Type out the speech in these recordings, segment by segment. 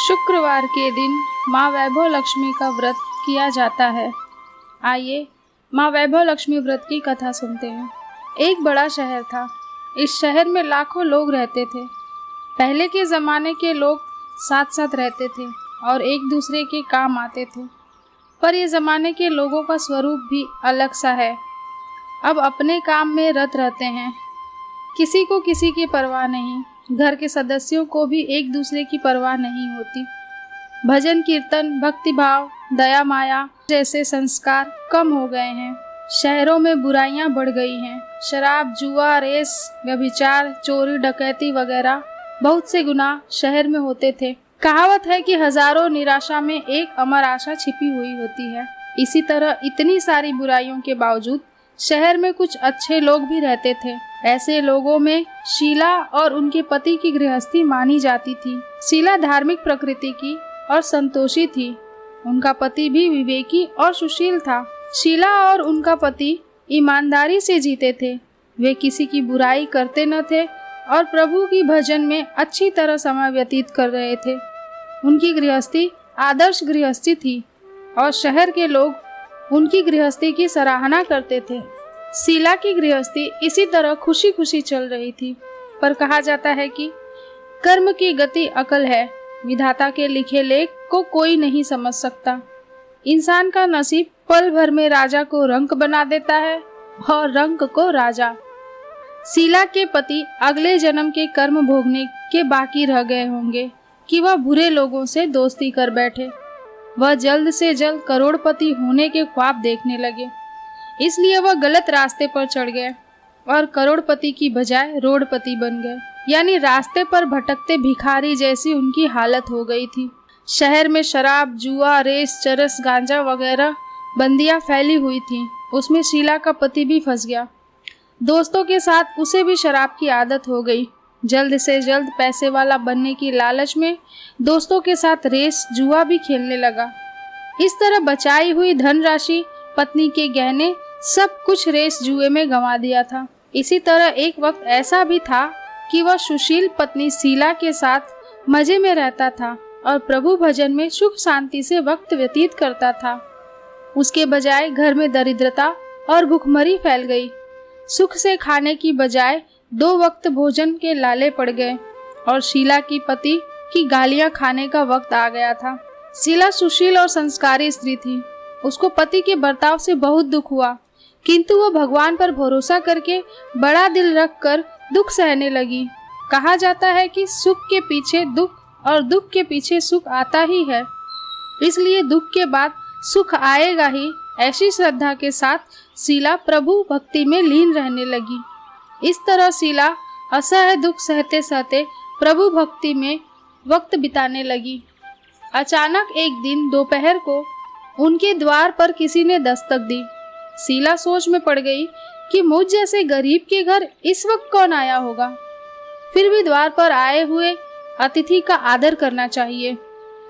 शुक्रवार के दिन माँ वैभव लक्ष्मी का व्रत किया जाता है। आइए माँ वैभव लक्ष्मी व्रत की कथा सुनते हैं। एक बड़ा शहर था। इस शहर में लाखों लोग रहते थे। पहले के ज़माने के लोग साथ साथ रहते थे और एक दूसरे के काम आते थे, पर ये ज़माने के लोगों का स्वरूप भी अलग सा है। अब अपने काम में रत रहते हैं, किसी को किसी की परवाह नहीं। घर के सदस्यों को भी एक दूसरे की परवाह नहीं होती। भजन कीर्तन, भक्ति भाव, दया माया जैसे संस्कार कम हो गए हैं। शहरों में बुराइयां बढ़ गई हैं। शराब, जुआ, रेस, व्यभिचार, चोरी, डकैती वगैरह बहुत से गुनाह शहर में होते थे। कहावत है कि हजारों निराशा में एक अमर आशा छिपी हुई होती है। इसी तरह इतनी सारी बुराइयों के बावजूद शहर में कुछ अच्छे लोग भी रहते थे। ऐसे लोगों में शीला और उनके पति की गृहस्थी मानी जाती थी। शीला धार्मिक प्रकृति की और संतोषी थी। उनका पति भी विवेकी और सुशील था। शीला और उनका पति ईमानदारी से जीते थे। वे किसी की बुराई करते न थे और प्रभु की भजन में अच्छी तरह समय व्यतीत कर रहे थे। उनकी गृहस्थी आदर्श गृहस्थी थी और शहर के लोग उनकी गृहस्थी की सराहना करते थे। शीला की गृहस्थी इसी तरह खुशी खुशी चल रही थी, पर कहा जाता है कि कर्म की गति अकल है। विधाता के लिखे लेख को कोई नहीं समझ सकता। इंसान का नसीब पल भर में राजा को रंक बना देता है और रंक को राजा। शीला के पति अगले जन्म के कर्म भोगने के बाकी रह गए होंगे कि वह बुरे लोगों से दोस्ती कर बैठे। वह जल्द से जल्द करोड़पति होने के ख्वाब देखने लगे, इसलिए वह गलत रास्ते पर चढ़ गए और करोड़पति की बजाय रोडपति बन गए। यानी रास्ते पर भटकते भिखारी जैसी उनकी हालत हो गई थी। शहर में शराब, जुआ, रेस, चरस, गांजा वगैरह बंदियां फैली हुई थीं। उसमें शीला का पति भी फंस गया। दोस्तों के साथ उसे भी शराब की आदत हो गई। जल्द से जल्द पैसे वाला बनने की लालच में दोस्तों के साथ रेस, जुआ भी खेलने लगा। इस तरह बचाई हुई धनराशि, पत्नी के गहने, सब कुछ रेस जुए में गंवा दिया था। इसी तरह एक वक्त ऐसा भी था कि वह सुशील पत्नी शीला के साथ मजे में रहता था और प्रभु भजन में सुख शांति से वक्त व्यतीत करता था। उसके बजाय घर में दरिद्रता और भुखमरी फैल गई। सुख से खाने की बजाय 2 वक्त भोजन के लाले पड़ गए और शीला की पति की गालियां खाने का वक्त आ गया था। शीला सुशील और संस्कारी स्त्री थी। उसको पति के बर्ताव से बहुत दुख हुआ, किंतु वह भगवान पर भरोसा करके बड़ा दिल रखकर दुख सहने लगी। कहा जाता है कि सुख के पीछे दुख और दुख के पीछे सुख आता ही है, इसलिए दुख के बाद सुख आएगा ही। ऐसी श्रद्धा के साथ शीला प्रभु भक्ति में लीन रहने लगी। इस तरह शीला असह्य दुख सहते सहते प्रभु भक्ति में वक्त बिताने लगी। अचानक एक दिन दोपहर को उनके द्वार पर किसी ने दस्तक दी। शीला सोच में पड़ गई कि मुझ जैसे गरीब के घर इस वक्त कौन आया होगा। फिर भी द्वार पर आए हुए अतिथि का आदर करना चाहिए।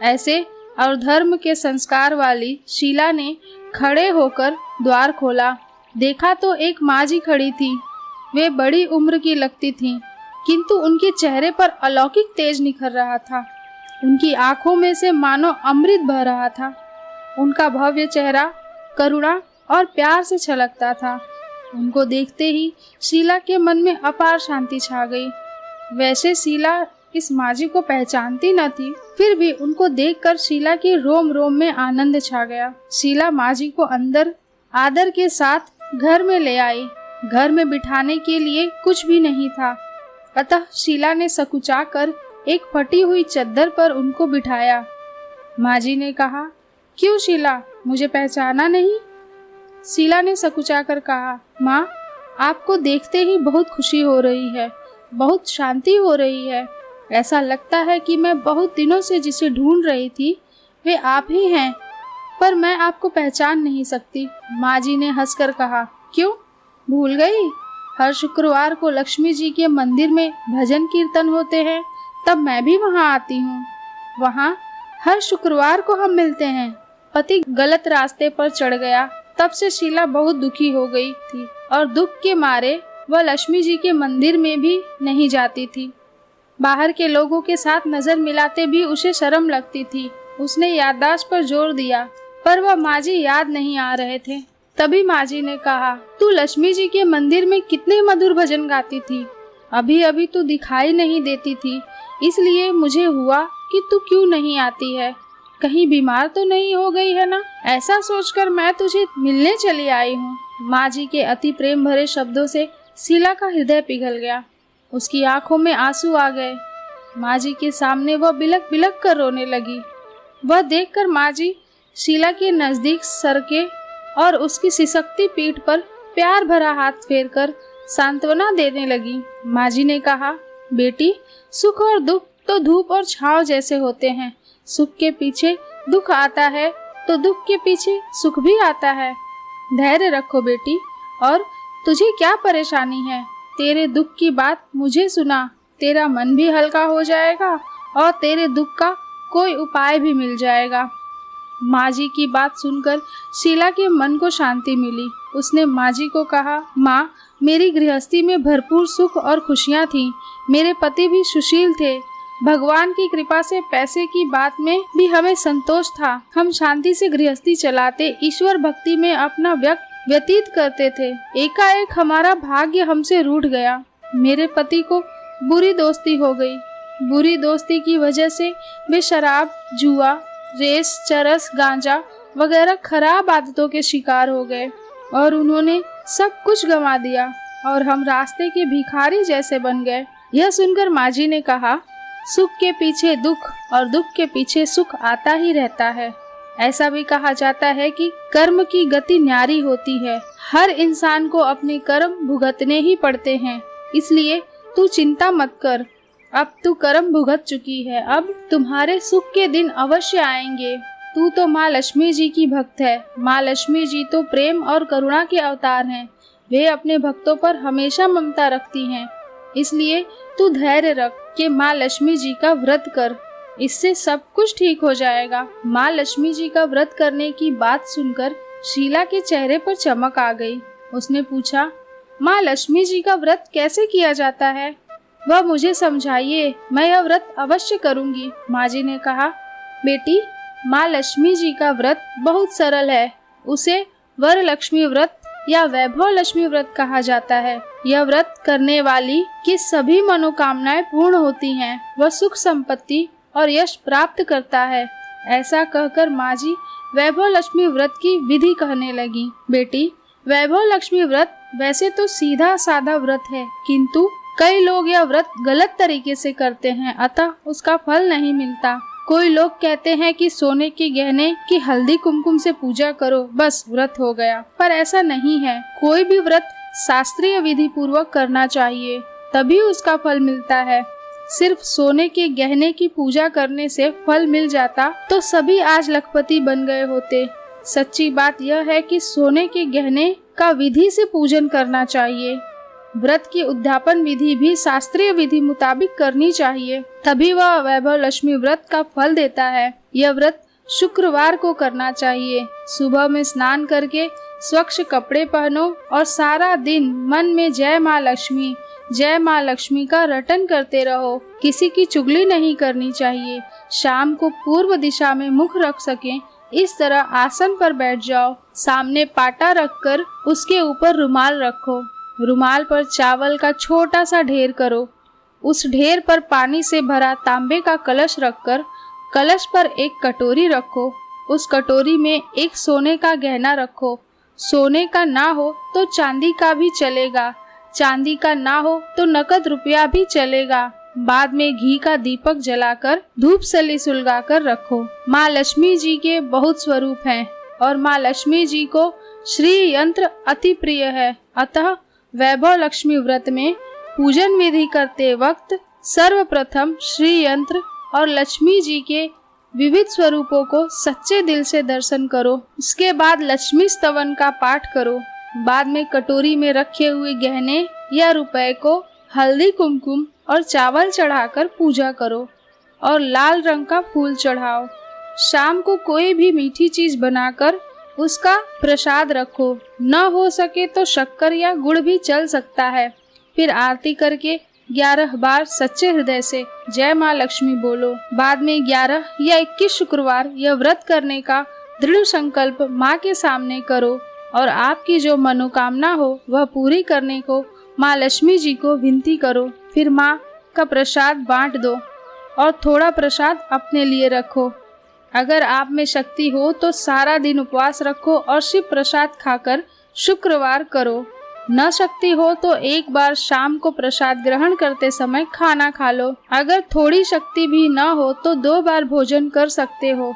ऐसे और धर्म के संस्कार वाली शीला ने खड़े होकर द्वार खोला। देखा तो एक माँ जी खड़ी थी। वे बड़ी उम्र की लगती थीं, किंतु उनके चेहरे पर अलौकिक तेज निखर रहा था। उनकी आंखों में से मानो अमृत बह रहा था। उनका भव्य चेहरा करुणा और प्यार से छलकता था। उनको देखते ही शीला के मन में अपार शांति छा गई। वैसे शीला इस माँ जी को पहचानती न थी, फिर भी उनको देखकर शीला के रोम रोम में आनंद छा गया। शीला माँ जी को अंदर आदर के साथ घर में ले आई। घर में बिठाने के लिए कुछ भी नहीं था, अतः शीला ने सकुचा कर एक फटी हुई चद्दर पर उनको बिठाया। माँ जी ने कहा, क्यों शीला, मुझे पहचाना नहीं? शीला ने सकुचा कर कहा, माँ, आपको देखते ही बहुत खुशी हो रही है, बहुत शांति हो रही है। ऐसा लगता है कि मैं बहुत दिनों से जिसे ढूंढ रही थी वे आप ही हैं, पर मैं आपको पहचान नहीं सकती। माँ जी ने हंसकर कहा, क्यों, भूल गई? हर शुक्रवार को लक्ष्मी जी के मंदिर में भजन कीर्तन होते हैं, तब मैं भी वहाँ आती हूँ। वहाँ हर शुक्रवार को हम मिलते हैं। पति गलत रास्ते पर चढ़ गया, तब से शीला बहुत दुखी हो गई थी और दुख के मारे वह लक्ष्मी जी के मंदिर में भी नहीं जाती थी। बाहर के लोगों के साथ नजर मिलाते भी उसे शर्म लगती थी। उसने याददाश्त पर जोर दिया, पर वह माँ जी याद नहीं आ रहे थे। तभी माँ जी ने कहा, तू लक्ष्मी जी के मंदिर में कितने मधुर भजन गाती थी, अभी अभी तू दिखाई नहीं देती थी, इसलिए मुझे हुआ कि तू क्यों नहीं आती है, कहीं बीमार तो नहीं हो गई है ना, ऐसा सोचकर मैं तुझे मिलने चली आई हूँ। माँ जी के अति प्रेम भरे शब्दों से शीला का हृदय पिघल गया। उसकी आंखों में आंसू आ गए। माँ जी के सामने वह बिलक बिलक कर रोने लगी। वह देखकर माँ जी शीला के नजदीक सरके और उसकी सिसकती पीठ पर प्यार भरा हाथ फेरकर सांत्वना देने लगी। माँ जी ने कहा, बेटी, सुख और दुख तो धूप और छांव जैसे होते हैं। सुख के पीछे दुख आता है तो दुख के पीछे सुख भी आता है। धैर्य रखो बेटी। और तुझे क्या परेशानी है? तेरे दुख की बात मुझे सुना, तेरा मन भी हल्का हो जाएगा और तेरे दुख का कोई उपाय भी मिल जाएगा। माँ जी की बात सुनकर शीला के मन को शांति मिली। उसने माँ जी को कहा, माँ, मेरी गृहस्थी में भरपूर सुख और खुशियाँ थीं। मेरे पति भी सुशील थे। भगवान की कृपा से पैसे की बात में भी हमें संतोष था। हम शांति से गृहस्थी चलाते, ईश्वर भक्ति में अपना व्यतीत करते थे। एकाएक हमारा भाग्य हमसे रूठ गया। मेरे पति को बुरी दोस्ती हो गई। बुरी दोस्ती की वजह से वे शराब, जुआ, रेस, चरस, गांजा वगैरह खराब आदतों के शिकार हो गए और उन्होंने सब कुछ गंवा दिया और हम रास्ते के भिखारी जैसे बन गए। यह सुनकर माँ जी ने कहा, सुख के पीछे दुख और दुख के पीछे सुख आता ही रहता है। ऐसा भी कहा जाता है कि कर्म की गति न्यारी होती है। हर इंसान को अपने कर्म भुगतने ही पड़ते हैं, इसलिए तू चिंता मत कर। अब तू कर्म भुगत चुकी है, अब तुम्हारे सुख के दिन अवश्य आएंगे। तू तो माँ लक्ष्मी जी की भक्त है। माँ लक्ष्मी जी तो प्रेम और करुणा के अवतार हैं। वे अपने भक्तों पर हमेशा ममता रखती हैं। इसलिए तू धैर्य रख कि माँ लक्ष्मी जी का व्रत कर, इससे सब कुछ ठीक हो जाएगा। माँ लक्ष्मी जी का व्रत करने की बात सुनकर शीला के चेहरे पर चमक आ गई। उसने पूछा, माँ लक्ष्मी जी का व्रत कैसे किया जाता है? वह मुझे समझाइए, मैं यह व्रत अवश्य करूंगी। माँ जी ने कहा, बेटी, माँ लक्ष्मी जी का व्रत बहुत सरल है। उसे वर लक्ष्मी व्रत या वैभव लक्ष्मी व्रत कहा जाता है। यह व्रत करने वाली की सभी मनोकामनाएं पूर्ण होती हैं। वह सुख संपत्ति और यश प्राप्त करता है। ऐसा कहकर माँ जी वैभव लक्ष्मी व्रत की विधि कहने लगी। बेटी, वैभव लक्ष्मी व्रत वैसे तो सीधा साधा व्रत है, किंतु कई लोग यह व्रत गलत तरीके से करते हैं, अतः उसका फल नहीं मिलता। कोई लोग कहते हैं कि सोने के गहने की हल्दी कुमकुम से पूजा करो, बस व्रत हो गया, पर ऐसा नहीं है। कोई भी व्रत शास्त्रीय विधि पूर्वक करना चाहिए, तभी उसका फल मिलता है। सिर्फ सोने के गहने की पूजा करने से फल मिल जाता तो सभी आज लखपति बन गए होते। सच्ची बात यह है कि सोने के गहने का विधि से पूजन करना चाहिए। व्रत की उद्यापन विधि भी शास्त्रीय विधि मुताबिक करनी चाहिए, तभी वह वैभव लक्ष्मी व्रत का फल देता है। यह व्रत शुक्रवार को करना चाहिए। सुबह में स्नान करके स्वच्छ कपड़े पहनो और सारा दिन मन में जय माँ लक्ष्मी का रटन करते रहो। किसी की चुगली नहीं करनी चाहिए। शाम को पूर्व दिशा में मुख रख सकें, इस तरह आसन पर बैठ जाओ। सामने पाटा रखकर उसके ऊपर रुमाल रखो। रुमाल पर चावल का छोटा सा ढेर करो। उस ढेर पर पानी से भरा तांबे का कलश रखकर कलश पर एक कटोरी रखो। उस कटोरी में एक सोने का गहना रखो। सोने का ना हो तो चांदी का भी चलेगा, चांदी का ना हो तो नकद रुपया भी चलेगा। बाद में घी का दीपक जलाकर धूप सली सुलगाकर रखो। माँ लक्ष्मी जी के बहुत स्वरूप हैं और माँ लक्ष्मी जी को श्री यंत्र अति प्रिय है, अतः वैभव लक्ष्मी व्रत में पूजन विधि करते वक्त सर्वप्रथम श्री यंत्र और लक्ष्मी जी के विविध स्वरूपों को सच्चे दिल से दर्शन करो। उसके बाद लक्ष्मी स्तवन का पाठ करो। बाद में कटोरी में रखे हुए गहने या रुपए को हल्दी कुमकुम और चावल चढ़ाकर पूजा करो और लाल रंग का फूल चढ़ाओ। शाम को कोई भी मीठी चीज बनाकर उसका प्रसाद रखो। न हो सके तो शक्कर या गुड़ भी चल सकता है। फिर आरती करके 11 बार सच्चे हृदय से जय माँ लक्ष्मी बोलो। बाद में 11 या 21 शुक्रवार यह व्रत करने का दृढ़ संकल्प माँ के सामने करो और आपकी जो मनोकामना हो वह पूरी करने को माँ लक्ष्मी जी को विनती करो। फिर माँ का प्रसाद बांट दो और थोड़ा प्रसाद अपने लिए रखो। अगर आप में शक्ति हो तो सारा दिन उपवास रखो और शिव प्रसाद खाकर शुक्रवार करो। न शक्ति हो तो एक बार शाम को प्रसाद ग्रहण करते समय खाना खा लो। अगर थोड़ी शक्ति भी न हो तो 2 बार भोजन कर सकते हो।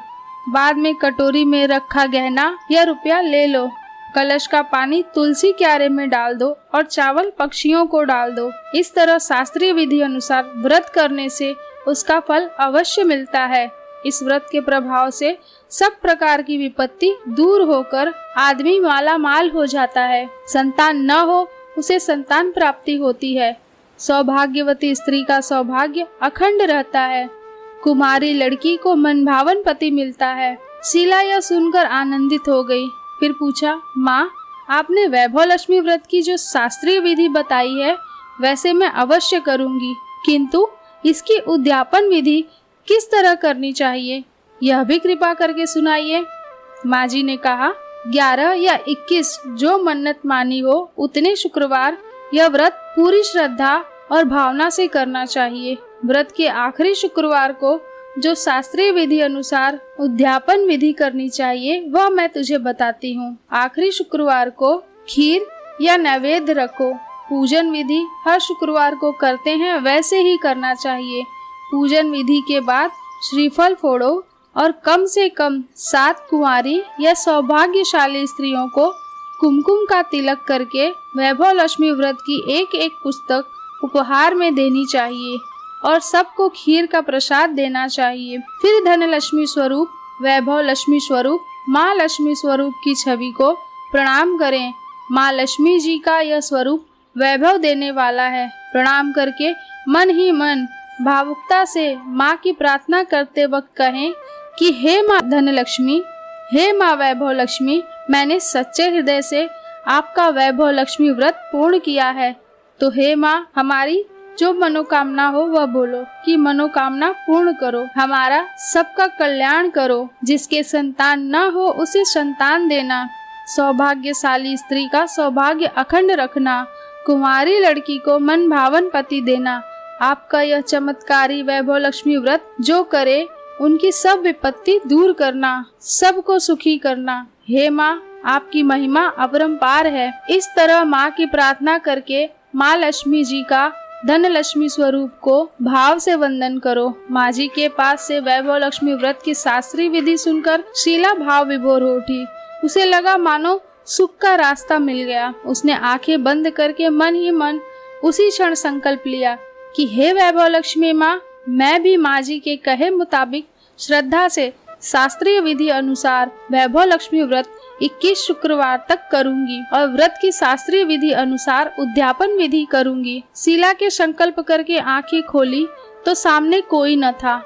बाद में कटोरी में रखा गहना या रुपया ले लो। कलश का पानी तुलसी क्यारे में डाल दो और चावल पक्षियों को डाल दो। इस तरह शास्त्रीय विधि अनुसार व्रत करने से उसका फल अवश्य मिलता है। इस व्रत के प्रभाव से सब प्रकार की विपत्ति दूर होकर आदमी माला माल हो जाता है। संतान न हो उसे संतान प्राप्ति होती है। सौभाग्यवती स्त्री का सौभाग्य अखंड रहता है। कुमारी लड़की को मनभावन पति मिलता है। शीला यह सुनकर आनंदित हो गई। फिर पूछा, माँ, आपने वैभव लक्ष्मी व्रत की जो शास्त्रीय विधि बताई है वैसे मैं अवश्य करूँगी, किंतु इसकी उद्यापन विधि किस तरह करनी चाहिए यह भी कृपा करके सुनाइए। माँ जी ने कहा, 11 या 21 जो मन्नत मानी हो उतने शुक्रवार यह व्रत पूरी श्रद्धा और भावना से करना चाहिए। व्रत के आखिरी शुक्रवार को जो शास्त्रीय विधि अनुसार उद्यापन विधि करनी चाहिए वह मैं तुझे बताती हूँ। आखिरी शुक्रवार को खीर या नैवेद्य रखो। पूजन विधि हर शुक्रवार को करते हैं वैसे ही करना चाहिए। पूजन विधि के बाद श्रीफल फोड़ो और कम से कम 7 कुंवारी या सौभाग्यशाली स्त्रियों को कुमकुम का तिलक करके वैभव लक्ष्मी व्रत की एक पुस्तक उपहार में देनी चाहिए और सबको खीर का प्रसाद देना चाहिए। फिर धन लक्ष्मी स्वरूप, वैभव लक्ष्मी स्वरूप, माँ लक्ष्मी स्वरूप की छवि को प्रणाम करें। माँ लक्ष्मी जी का यह स्वरूप वैभव देने वाला है। प्रणाम करके मन ही मन भावुकता से माँ की प्रार्थना करते वक्त कहें कि हे माँ धन लक्ष्मी, हे माँ वैभव लक्ष्मी, मैंने सच्चे हृदय से आपका वैभव लक्ष्मी व्रत पूर्ण किया है। तो हे माँ, हमारी जो मनोकामना हो वह बोलो कि मनोकामना पूर्ण करो। हमारा सबका कल्याण करो। जिसके संतान न हो उसे संतान देना। सौभाग्यशाली स्त्री का सौभाग्य अखंड रखना। कुंवारी लड़की को मन भावन पति देना। आपका यह चमत्कारी वैभव लक्ष्मी व्रत जो करे उनकी सब विपत्ति दूर करना, सबको सुखी करना। हे माँ, आपकी महिमा अपरंपार है। इस तरह माँ की प्रार्थना करके माँ लक्ष्मी जी का धन लक्ष्मी स्वरूप को भाव से वंदन करो। माँ जी के पास से वैभव लक्ष्मी व्रत की शास्त्रीय विधि सुनकर शीला भाव विभोर हो उठी। उसे लगा मानो सुख का रास्ता मिल गया। उसने आंखें बंद करके मन ही मन उसी क्षण संकल्प लिया कि हे वैभव लक्ष्मी माँ, मैं भी माँ जी के कहे मुताबिक श्रद्धा से शास्त्रीय विधि अनुसार वैभव लक्ष्मी व्रत 21 शुक्रवार तक करूंगी और व्रत की शास्त्रीय विधि अनुसार उद्यापन विधि करूंगी। शीला के संकल्प करके आंखें खोली तो सामने कोई न था।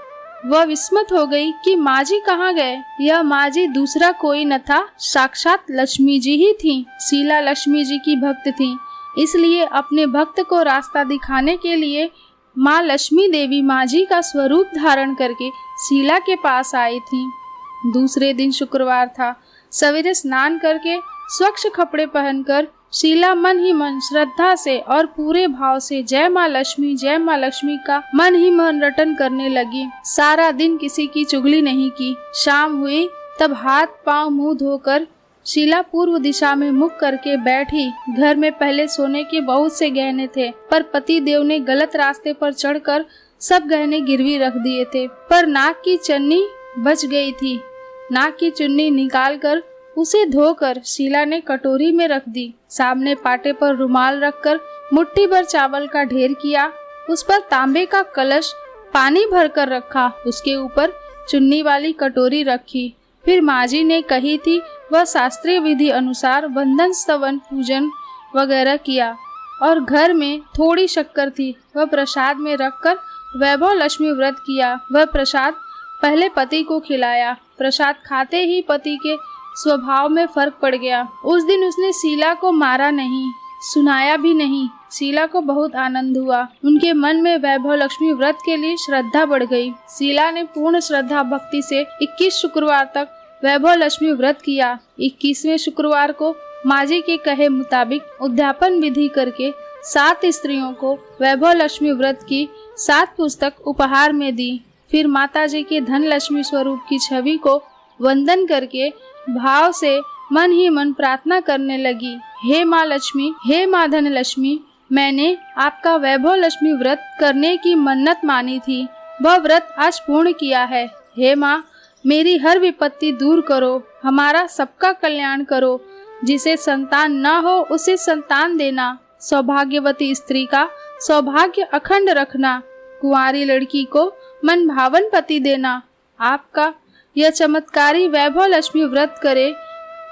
वह विस्मित हो गई कि माँ जी कहाँ गए। यह माँ जी दूसरा कोई न था, साक्षात लक्ष्मी जी ही थीं। शीला लक्ष्मी जी की भक्त थीं, इसलिए अपने भक्त को रास्ता दिखाने के लिए माँ लक्ष्मी देवी माँ जी का स्वरूप धारण करके शीला के पास आई थीं। दूसरे दिन शुक्रवार था। सवेरे स्नान करके स्वच्छ कपड़े पहनकर शीला मन ही मन श्रद्धा से और पूरे भाव से जय माँ लक्ष्मी का मन ही मन रटन करने लगी। सारा दिन किसी की चुगली नहीं की। शाम हुई तब हाथ पांव मुंह धोकर शीला पूर्व दिशा में मुख करके बैठी। घर में पहले सोने के बहुत से गहने थे, पर पति देव ने गलत रास्ते पर चढ़कर सब गहने गिरवी रख दिए थे। पर नाक की चन्नी बच गई थी। नाक की चुन्नी निकालकर उसे धोकर शीला ने कटोरी में रख दी। सामने पाटे पर रुमाल रखकर मुट्ठी भर चावल का ढेर किया। उस पर तांबे का कलश पानी भरकर रखा। उसके ऊपर चुन्नी वाली कटोरी रखी। फिर माँ जी ने कही थी वह शास्त्रीय विधि अनुसार वंदन स्तवन पूजन वगैरह किया और घर में थोड़ी शक्कर थी, वह प्रसाद में रखकर वैभव लक्ष्मी व्रत किया। वह प्रसाद पहले पति को खिलाया। प्रसाद खाते ही पति के स्वभाव में फर्क पड़ गया। उस दिन उसने शीला को मारा नहीं, सुनाया भी नहीं, शीला को बहुत आनंद हुआ। उनके मन में वैभव लक्ष्मी व्रत के लिए श्रद्धा बढ़ गई। शीला ने पूर्ण श्रद्धा भक्ति से 21 शुक्रवार तक वैभव लक्ष्मी व्रत किया। 21वें शुक्रवार को माँ जी के कहे मुताबिक उद्यापन विधि करके 7 स्त्रियों को वैभव लक्ष्मी व्रत की 7 पुस्तक उपहार में दी। फिर माता जी के धन लक्ष्मी स्वरूप की छवि को वंदन करके भाव से मन ही मन प्रार्थना करने लगी, हे माँ लक्ष्मी, हे माँ धन लक्ष्मी, मैंने आपका वैभव लक्ष्मी व्रत करने की मन्नत मानी थी, वह व्रत आज पूर्ण किया है। हे माँ, मेरी हर विपत्ति दूर करो, हमारा सबका कल्याण करो। जिसे संतान न हो उसे संतान देना, सौभाग्यवती स्त्री का सौभाग्य अखंड रखना, कुंवारी लड़की को मन भावन पति देना। आपका यह चमत्कारी वैभव लक्ष्मी व्रत करे,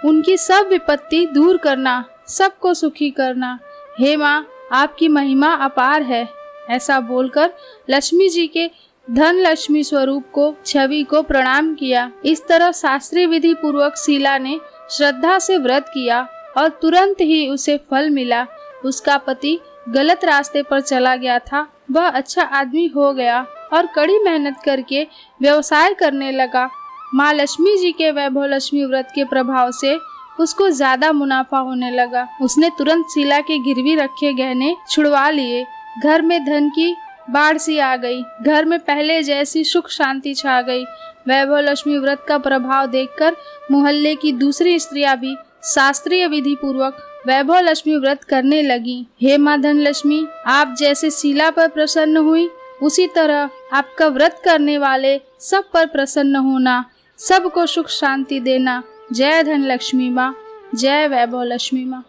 उनकी सब विपत्ति दूर करना, सबको सुखी करना। हे माँ, आपकी महिमा अपार है। ऐसा बोलकर लक्ष्मी जी के धन लक्ष्मी स्वरूप को छवि को प्रणाम किया। इस तरह शास्त्रीय विधि पूर्वक शीला ने श्रद्धा से व्रत किया और तुरंत ही उसे फल मिला। उसका पति गलत रास्ते पर चला गया था, वह अच्छा आदमी हो गया और कड़ी मेहनत करके व्यवसाय करने लगा। माँ लक्ष्मी जी के वैभव लक्ष्मी व्रत के प्रभाव से उसको ज्यादा मुनाफा होने लगा। उसने तुरंत शीला के गिरवी रखे गहने छुड़वा लिए। घर में धन की बाढ़ सी आ गई। घर में पहले जैसी सुख शांति छा गई। वैभव लक्ष्मी व्रत का प्रभाव देखकर मोहल्ले की दूसरी स्त्रियां भी शास्त्रीय विधि पूर्वक वैभव लक्ष्मी व्रत करने लगी। हे माँ धन लक्ष्मी, आप जैसे शीला पर प्रसन्न हुई, उसी तरह आपका व्रत करने वाले सब पर प्रसन्न होना, सबको सुख शांति देना। जय धन लक्ष्मी माँ, जय वैभव लक्ष्मी माँ।